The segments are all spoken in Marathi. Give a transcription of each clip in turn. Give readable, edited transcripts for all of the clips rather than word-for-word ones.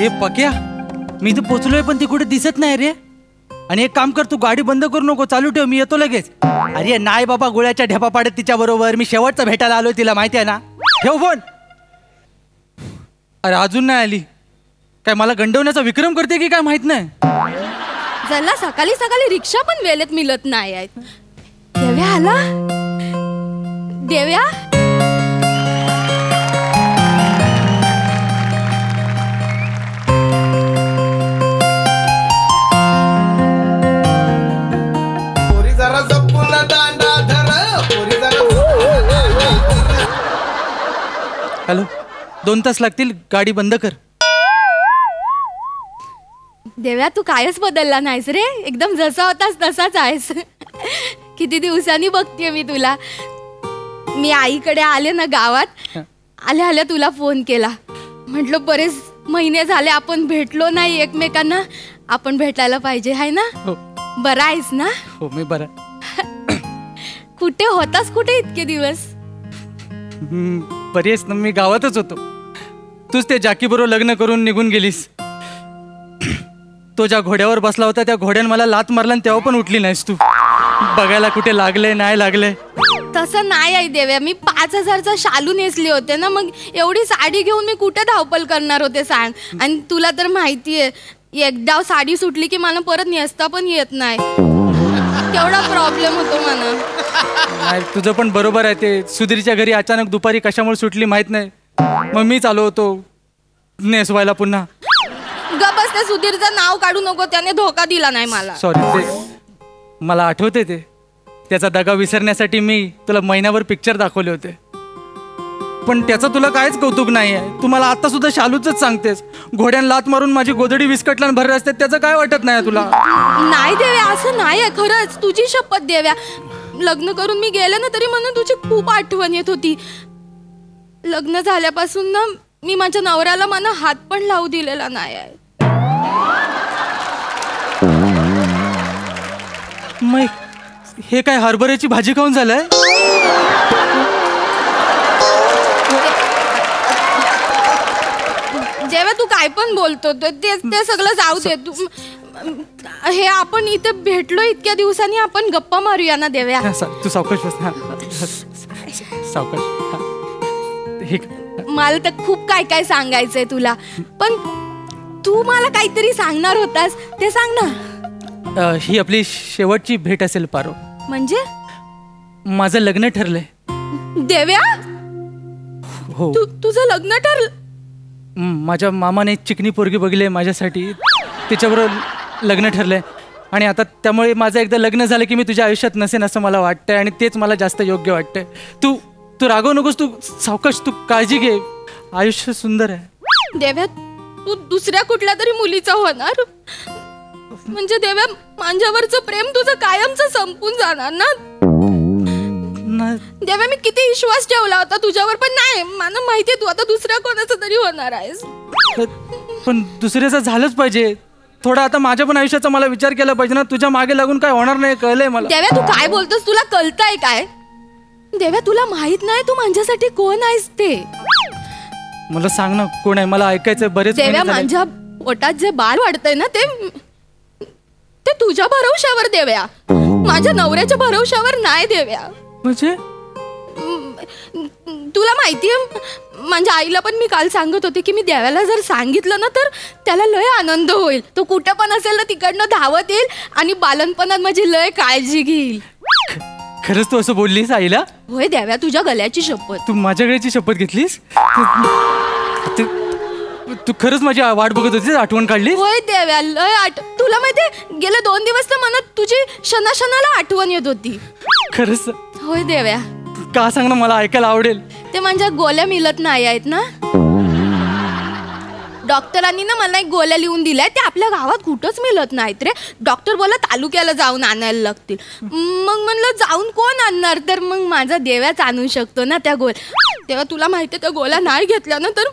अरे पक्या, मी तर पोचलोय पण ती कुठे दिसत नाही रे. आणि एक काम कर, तू गाडी बंद करू नको, चालू ठेव, मी येतो लगेच. अरे नाही बाबा, गोळ्याच्या ढेपा पाडत तिच्या बरोबर मी शेवटचा भेटायला आलोय तिला, माहिती आहे ना. ठेव फोन. अरे अजून नाही आली. काय मला गंडवण्याचा विक्रम करते की काय माहित नाही. जरा सकाळी सकाळी रिक्षा पण वेळेत मिळत नाही आहेत. देव्या आला. देव्या हॅलो, 2 तास लागतील, गाडी बंद कर. देव्या तू कायच बदलला नाहीस रे, एकदम जसा होतास तसाच आहेस. किती दिवसांनी बघतेय मी तुला. मी आईकडे आले ना गावात, आल्या आल्या तुला फोन केला. म्हटलं बरेच महिने झाले आपण भेटलो नाही एकमेकांना, आपण भेटायला पाहिजे, हाय ना. हो. बरा आहेस ना. हो मी बरा. कुठे होतास, कुठे इतके दिवस. बरी आहेस ना. मी गावातच होतो. तूच ते जाकी बरोबर लग्न करून निघून गेलीस. तो ज्या घोड्यावर बसला होता त्या घोड्याने मला लात मारला आणि तेव्हा पण उठली नाहीस तू. बघायला कुठे लागले नाही लागले. तसं नाही आहे देव्या, मी 5000चा शालू नेसले होते ना, मग एवढी साडी घेऊन मी कुठे धावपल करणार होते सांग. आणि तुला तर माहितीये, एकदा साडी सुटली की मला परत नेसता पण येत नाही. तेवढा प्रॉब्लेम होतो मला. नाही तुझं पण बरोबर आहे. ते सुधीरच्या घरी अचानक दुपारी कशामुळे सुटली माहित नाही, मग मी चालू होतो नेसवायला पुन्हा. गबस, त्या सुधीरचं नाव काढू नको, त्याने धोका दिला नाही मला. सॉरी. ते मला आठवते, ते त्याचा दगा विसरण्यासाठी मी तुला महिनाभर पिक्चर दाखवले होते, पण त्याचं तुला काहीच कौतुक नाही आहे. तू मला आता सुद्धा शालूच सांगतेस. घोड्यान लात मारून माझी गोदडी विस्कटला भर असते, त्याचं काय वाटत नाही तुला. नाही देव्या, असं नाही आहे खरंच, तुझी शपथ देव्या. लग्न करून मी गेले ना तरी मला तुझी खूप आठवण येत होती. लग्न झाल्यापासून ना मी माझ्या नवऱ्याला मला हात पण लावू दिलेला नाही आहे. मग हे काय हरभऱ्याची भाजी खाऊन झालंय. जेव्हा तू काय पण बोलतो ते सगळं जाऊ दे. तू हे आपण इथे भेटलो इतक्या दिवसांनी, आपण गप्पा मारूया ना देव्या. तू सावकाश बस. सावकाश. मला तर खूप काय काय सांगायचंय तुला, पण तू मला काहीतरी सांगणार होतास, ते सांग ना. ही आपली शेवटची भेट असेल पारो. म्हणजे माझं लग्न ठरलंय. देव्या, हो. तुझं लग्न ठरलं. माझ्या मामाने चिकनी पोरगी बघितली माझ्यासाठी, तिच्याबरोबर लग्न ठरलंय. आणि आता त्यामुळे माझं एकदा लग्न झालं की मी तुझ्या आयुष्यात नसेन असं मला वाटतंय, आणि तेच मला जास्त योग्य वाटतंय. तू रागवू नकोस, तू सावकाश, तू काळजी घे. आयुष्य सुंदर आहे. देव्या, तू दुसऱ्या कुठल्या तरी मुलीचा होणार म्हणजे देव्या, माझ्यावरचं प्रेम तुझं कायमचं संपून जाणार ना. देव्या, मी किती विश्वास ठेवला होता तुझ्यावर, पण नाही, मला माहितीये तू आता दुसऱ्या कोणाचं तरी होणार आहेस. पण दुसऱ्याचं झालंच पाहिजे. थोडा आता माझ्या पण आयुष्याचा मला विचार केला पाहिजे ना. तुझ्या मागे लागून काय होणार नाही, कळलंय मला. देव्या, तू काय बोलतोस, तुला कळतंय काय. देव्या, तुला माहित नाही तू माझ्यासाठी कोण आहेस ते. मला सांग ना कोण आहे, मला ऐकायचंय. बरेच देव्या, माझ्या पोटात जे बाळ वाढतंय ना ते तुझ्या भरवशावर देव्या, माझ्या नवऱ्याच्या भरवशावर नाही देव्या. म्हणजे तुला माहितीये, माझ्या आईला पण मी काल सांगत होते की मी देव्याला जर सांगितलं ना तर त्याला लय आनंद होईल. तो कुठं पण असेल ना तिकडनं धावत येईल आणि बालपणात माझी लय काळजी घेईल. खरंच तू असं बोललीस आईला? होय देव्या, तुझ्या गळ्याची शपथ. तू माझ्या गळ्याची शपथ घेतलीस? तू खरंच माझी वाट बघत होतीस, आठवण काढली? होय देव्या, लय तुला माहितीये गेले 2 दिवस तर मला तुझी क्षणाला आठवण येत होती. खरंच? होय देव्या. का सांग ना, मला ऐकायला आवडेल. ते माझ्या गोळ्या मिळत नाही आहेत ना. डॉक्टरांनी ना मला एक गोळ्या लिहून दिल्या, त्या आपल्या गावात कुठंच मिळत नाहीत रे. डॉक्टर बोला तालुक्याला जाऊन आणायला लागतील. मग म्हणलं जाऊन कोण आणणार, तर मग माझा देव्याच आणू शकतो ना त्या गोळ्या. तेव्हा तुला माहिती आहे त्या गोळ्या नाही घेतल्या ना तर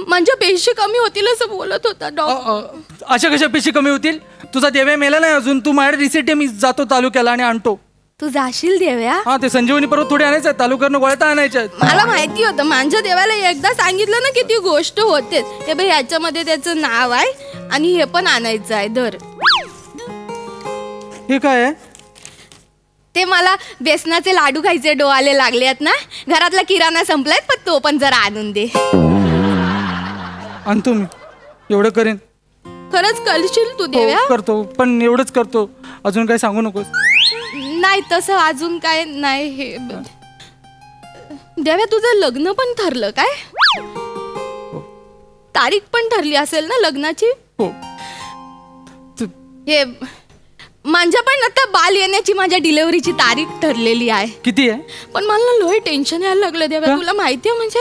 माझ्या पेशी कमी होतील असं बोलत होता डॉक्टर. अशा कशा पेशी कमी होतील? तुझा देव्या मेला नाही अजून. तू माझ्या रिसिट मी जातो तालुक्याला आणि आणतो. तू जाशील देव्या? हा, ते संजीवनी पर्वत थोडे आणायचं, तालुक्यानं गोळ्या आणायच्या. मला माहिती होतं, माझ्या देवाला एकदा सांगितलं ना की ती गोष्ट होते. हे बघ, ह्याच्यामध्ये त्याचं नाव आहे आणि हे पण आणायचं आहे. धर. हे काय आहे? ते मला बेसनाचे लाडू खायचे डोळे लागलेत ना, घरातला किराणा संपलाय, पण तो पण जरा आणून दे. आणतो मी, एवढं करेन. खरंच करशील तू देव्या? करतो, पण एवढंच करतो, अजून काय सांगू नकोस. नाही तसं अजून काय नाही. हे देव्या, तुझं लग्न पण ठरलं काय? तारीख पण ठरली असेल ना लग्नाची? हो. हे माझ्या पण आता बाल येण्याची, माझ्या डिलिव्हरीची तारीख ठरलेली आहे. किती आहे? पण मला लोही टेन्शन यायला लागलं देव्या. तुला माहितीये, म्हणजे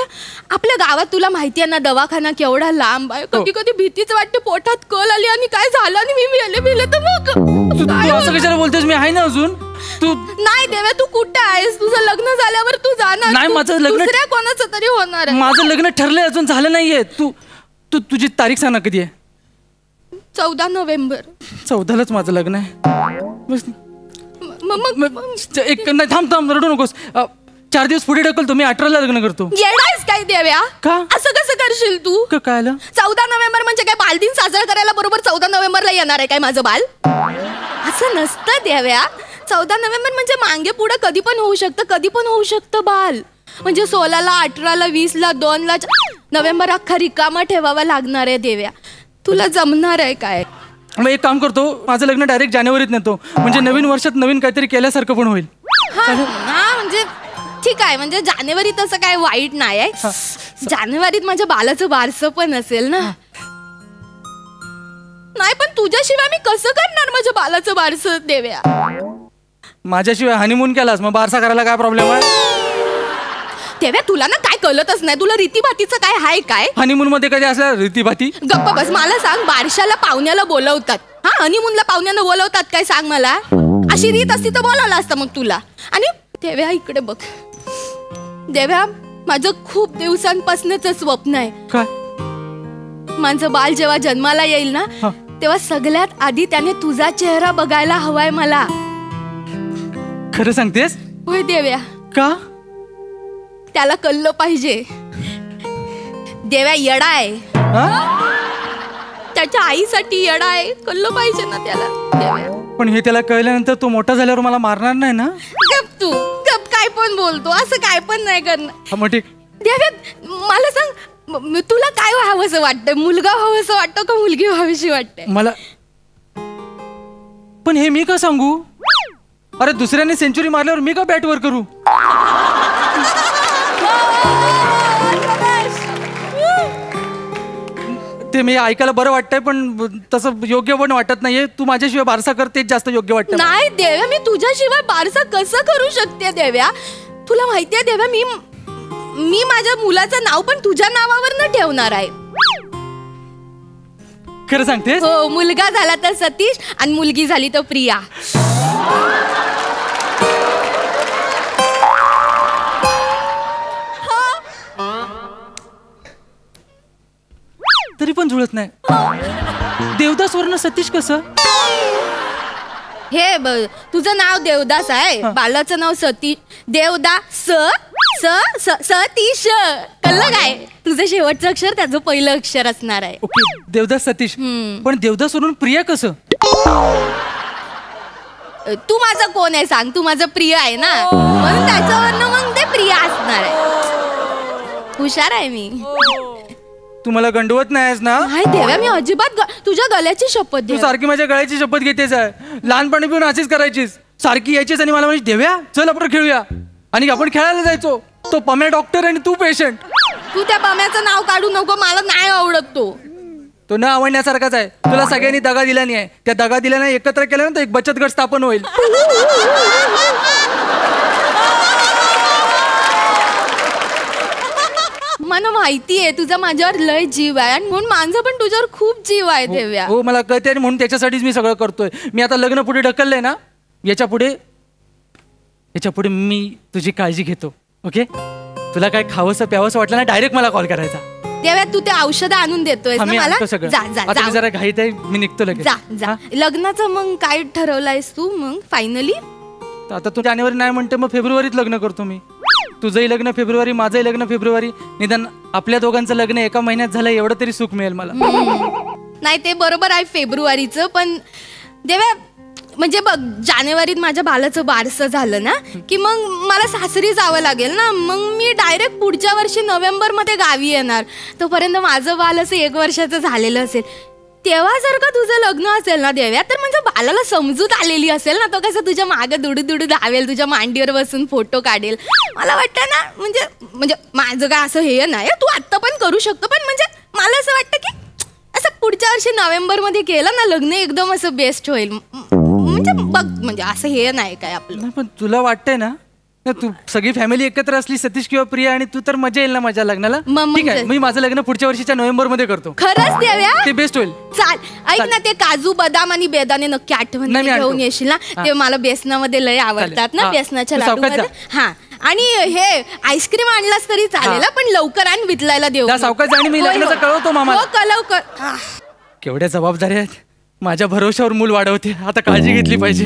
आपल्या गावात तुला माहितीये ना दवाखाना केवढा लांब आहे. कधी कधी भीतीच वाटते, पोटात कल आली आणि काय झालं आणि मी मेले तर मग तू असं कशाला बोलतेस? मी आहे ना अजून. तू नाही देव्या, तू कुठे आहेस? तुझं लग्न झाल्यावर तू जाणार. नाही, माझं लग्न दुसऱ्या कोणाचं तरी होणार आहे. माझं लग्न ठरलंय, अजून झालं नाहीये. तुझी तारीख सांग ना, कधी आहे? 14 नोव्हेंबर. 14लाच माझं लग्न आहे. एक नाही, थांब, रडू नकोस. 4 दिवस पुढे ढकलतो, मी 18ला लग्न करतो. येडायस काय देव्या? का? असं कसं करशील तू? काय आलं? 14 नोव्हेंबर म्हणजे काय बालदिन साजरा करायला बरोबर 14 नोव्हेंबरला येणार आहे काय माझं बाल? असं नसतं देव्या. 14 नोव्हेंबर म्हणजे मागे पुढे कधी पण होऊ शकतं, कधी पण होऊ शकतं बाल. म्हणजे 16ला, 18ला, 20ला, 2ला नोव्हेंबर अख्खा रिकामा ठेवावा लागणार आहे देव्या. तुला जमणार आहे काय? मग एक काम करतो, माझं लग्न डायरेक्ट जानेवारीत नेतो, म्हणजे नवीन वर्षात नवीन काहीतरी केल्यासारखं पण होईल. हा म्हणजे ठीक आहे, म्हणजे जानेवारी तसं काय वाईट नाही आहे. जानेवारीत माझ्या बालाचं बारसं पण असेल ना. नाही, पण तुझ्याशिवाय मी कसं करणार माझ्या बालाचं बारसं देव्या? माझ्याशिवाय हनीमून केलास, मग बारसा करायला काय प्रॉब्लेम आहे? देव्या, तुला ना काय कळतच नाही. तुला रीतीभातीचं काय हाय काय? हनीमून मध्ये कधी असल्या रीतीभाती? गप्पा बस. मला सांग, बारशाला पाहुण्याला बोलवतात, हा हनीमूनला पाहुण्याला बोलवतात काय? सांग मला. अशी रीत असती तर बोलावलं असतं मग तुला. आणि देव्या इकडे बघ देव्या, माझं खूप दिवसांपासूनच स्वप्न आहे. काय? माझं बाल जेव्हा जन्माला येईल ना, तेव्हा सगळ्यात आधी त्याने तुझा चेहरा बघायला हवाय मला. खरं सांगतेस? होय देव्या. का? त्याला कळलं पाहिजे. देव्या येडा आहे, त्याच्या आईसाठी येडा आहे. कळलं पाहिजे ना त्याला देव्या. पण हे त्याला कळल्यानंतर तो मोठा झाल्यावर मला मारणार नाही ना? गप तू, गप. काय पण बोलतो, असं काय पण नाही करणार. मग ठीक. देव्या, मला सांग, तुला काय व्हावंसं वाटतं? मुलगा व्हावंसं वाटतं का मुलगी व्हावीशी वाटते? मला. पण हे मी का सांगू? अरे, दुसऱ्याने सेंचुरी मारल्यावर मी का बॅटवर करू? ते मी ऐकायला बरं वाटतंय, पण तसं योग्य पण वाटत नाहीये. तू माझ्याशिवाय बारसा कर, तेच जास्त योग्य वाटतं. नाही देव्या, मी तुझ्याशिवाय बारसा कसं करू शकते देव्या? तुला माहितीये देव्या, मी माझ्या मुलाचं नाव पण तुझ्या नावावर न ठेवणार आहे. खरं सांगतेस? हो, मुलगा झाला तर सतीश आणि मुलगी झाली तर प्रिया. तरी पण जुळत नाही. देवदास वरनं सतीश कसं? हे तुझं नाव देवदास आहे, बालाचं नाव सतीश. देवदास सतीश. कळलं काय? तुझं शेवटचं अक्षर त्याचं पहिलं अक्षर असणार आहे. ओके, देवदास सतीश. पण देवदास वरून प्रिया कसं? तू माझं कोण आहे सांग? तू माझं प्रिय आहे ना, म्हणून त्याच्यावरनं मग ते प्रिया असणार आहे. हुशार आहे मी. तू मला गंडवत नाहीस ना? नाही देव्या, मी अजिबात तुझ्या गळ्याची शपथ. तू सारखी माझ्या गळ्याची शपथ घेतेस आहे. लहानपणी पण अशीच करायचीस, सारखी यायचीस आणि मला म्हणजे देव्या चल आपण खेळूया, आणि आपण खेळायला जायचो. तो पम्या डॉक्टर आणि तू पेशंट. तू त्या पम्याचं नाव काढू नको, मला नाही आवडत तो न आवडण्यासारखाच आहे. तुला सगळ्यांनी दगा दिला नाही आहे, त्या दगा दिल्याने एकत्र केल्यानंतर एक बचत गट स्थापन होईल. मला माहिती आहे तुझा माझ्यावर लय जीव आहे, आणि म्हणून माझं पण तुझ्यावर खूप जीव आहे देव्या. हो, मला कळते, आणि म्हणून त्याच्यासाठीच मी सगळं करतोय. मी आता लग्न पुढे ढकललंय ना, याच्या पुढे मी तुझी काळजी घेतो. ओके, तुला काय खावंसं प्यावंसं वाटलं ना, डायरेक्ट मला कॉल करायचा. देव्या, तू ते औषध आणून देतोय मला. आता मी जरा घाईत आहे, मी निघतो लगेच. जा. लग्नाचं मग काय ठरवलंयस तू मग फायनली? आता तू जानेवारी नाही म्हणते, मग फेब्रुवारीत लग्न करतो मी. तुझंही लग्न फेब्रुवारी, माझंही लग्न फेब्रुवारी. निदान आपल्या दोघांचं लग्न एका महिन्यात झालं एवढं तरी सुख मिळेल मला. नाही ते बरोबर आहे फेब्रुवारीचं, पण देव्या म्हणजे बघ जानेवारीत माझ्या बालाचं बारसं झालं ना की मग मला सासरी जावं लागेल ना. मग मी डायरेक्ट पुढच्या वर्षी नोव्हेंबरमध्ये गावी येणार. तोपर्यंत माझं बाल असं 1 वर्षाचं झालेलं असेल. तेव्हा जर का तुझं लग्न असेल ना देव्या, तर म्हणजे बालाला समजूत आलेली असेल ना, तो कसं तुझ्या मागं दुडू दुडू धावेल, तुझ्या मांडीवर बसून फोटो काढेल. मला वाटतं ना म्हणजे माझं काय असं हे नाही, तू आत्ता पण करू शकतो, पण म्हणजे मला असं वाटतं की असं पुढच्या वर्षी नोव्हेंबरमध्ये केलं ना लग्न, एकदम असं बेस्ट होईल. म्हणजे बघ म्हणजे असं हे नाही काय आपलं. पण तुला वाटतंय ना, तू सगळी फॅमिली एकत्र असली, सतीश किंवा प्रिया, आणि तू तर मजा येईल ना माझ्या लग्नाला. ठीक आहे, मी माझं लग्न पुढच्या वर्षीच्या नोव्हेंबरमध्ये करतो. खरंच देव्या? ते बेस्ट होईल. चाल ऐक ना, ते काजू बदाम आणि बेदाणे नक्की आठवण घेऊन येशील ना, ते मला बेसनामध्ये लय आवडतात ना, बेसनाच्या लाडूमध्ये. हा, आणि हे आईस्क्रीम आणलास तरी चालेल, पण लवकर आण, वितलायला देऊ. सावकाश आणि मी लग्नाचं कळवतो मामा. लवकर. केवढ्या जबाबदाऱ्या आहेत. माझ्या भरोश्यावर मूल वाढवते, आता काळजी घेतली पाहिजे.